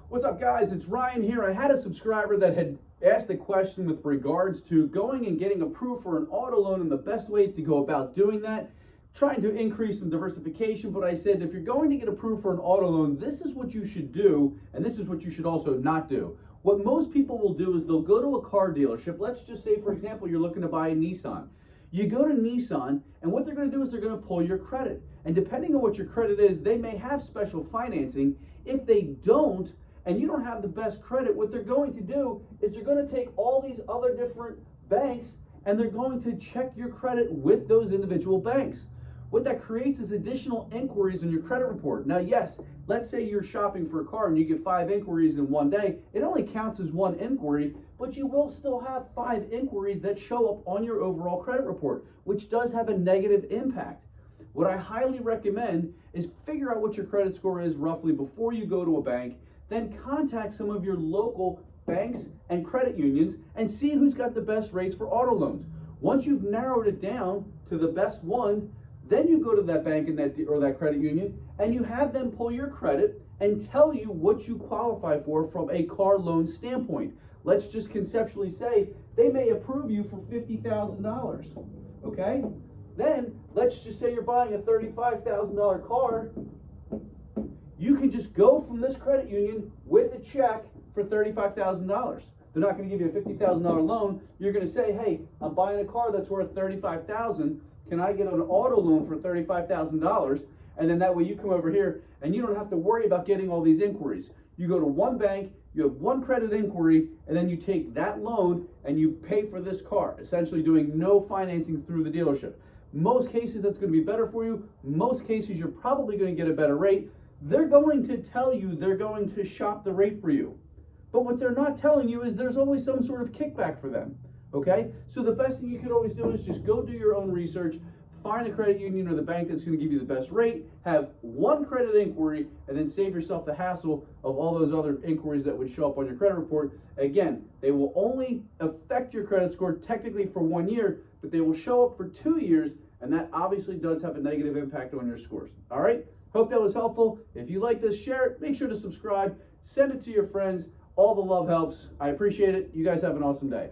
What's up, guys? It's Ryan here. I had a subscriber that had asked a question with regards to going and getting approved for an auto loan and the best ways to go about doing that, trying to increase some diversification. But I said, if you're going to get approved for an auto loan, this is what you should do, and this is what you should also not do. What most people will do is they'll go to a car dealership. Let's just say, for example, you're looking to buy a Nissan. You go to Nissan, and what they're going to do is they're going to pull your credit. And depending on what your credit is, they may have special financing. If they don't, and you don't have the best credit, what they're going to do is they're going to take all these other different banks and they're going to check your credit with those individual banks. What that creates is additional inquiries on your credit report. Now, yes, let's say you're shopping for a car and you get 5 inquiries in one day. It only counts as 1 inquiry, but you will still have 5 inquiries that show up on your overall credit report, which does have a negative impact. What I highly recommend is figure out what your credit score is roughly before you go to a bank. Then contact some of your local banks and credit unions and see who's got the best rates for auto loans. Once you've narrowed it down to the best one, then you go to that bank and that credit union and you have them pull your credit and tell you what you qualify for from a car loan standpoint. Let's just conceptually say they may approve you for $50,000, okay? Then let's just say you're buying a $35,000 car. You can just go from this credit union with a check for $35,000. They're not going to give you a $50,000 loan. You're going to say, hey, I'm buying a car that's worth $35,000. Can I get an auto loan for $35,000? And then that way you come over here and you don't have to worry about getting all these inquiries. You go to one bank, you have one credit inquiry, and then you take that loan and you pay for this car, essentially doing no financing through the dealership. Most cases that's going to be better for you. Most cases you're probably going to get a better rate. They're going to tell you they're going to shop the rate for you. But what they're not telling you is there's always some sort of kickback for them, okay? So the best thing you could always do is just go do your own research, find a credit union or the bank that's going to give you the best rate, have one credit inquiry, and then save yourself the hassle of all those other inquiries that would show up on your credit report. Again, they will only affect your credit score technically for 1 year, but they will show up for 2 years, and that obviously does have a negative impact on your scores, all right? Hope that was helpful. If you like this, share it. Make sure to subscribe. Send it to your friends. All the love helps. I appreciate it. You guys have an awesome day.